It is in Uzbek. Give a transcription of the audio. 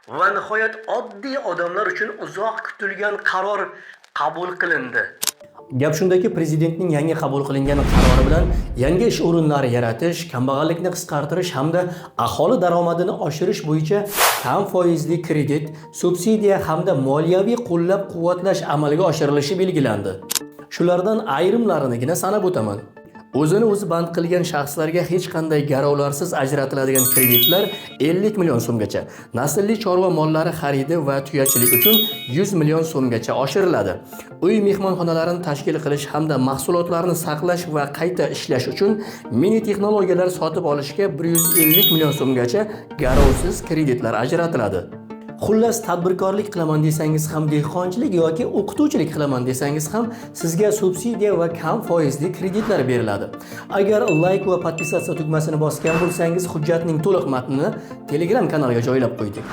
va nihoyat oddiy odamlar uchun uzoq kutilgan qaror qabul qilindi. Gap shundaki, prezidentning yangi qabul qilingan qarori bilan yangi ish o'rinlari yaratish, kambag'allikni qisqartirish hamda aholi daromadini oshirish bo'yicha kam foizli kredit, subsidiya hamda moliyaviy qo'llab-quvvatlash amalga oshirilishi belgilandi. Shulardan ayrimlarinigina sanab o'taman. O'zini o'zi band qilgan shaxslarga hech qanday garovlarsiz ajratiladigan kreditlar 50 million so'mgacha, naslli chorva mollari xaridi va tuyachilik uchun 100 million so'mgacha oshiriladi. Uy mehmonxonalarini tashkil qilish hamda mahsulotlarni saqlash va qayta ishlash uchun mini texnologiyalar sotib olishga 150 million so'mgacha garovsiz kreditlar ajratiladi. Xullas, tadbirkorlik qilaman desangiz ham, dehqonchilik yoki o'qituvchilik qilaman desangiz ham sizga subsidiya va kam foizli kreditlar beriladi. Agar like va podpisatsiya tugmasini bosgan bo'lsangiz, hujjatning to'liq matnini Telegram kanaliga joylab qo'ydik.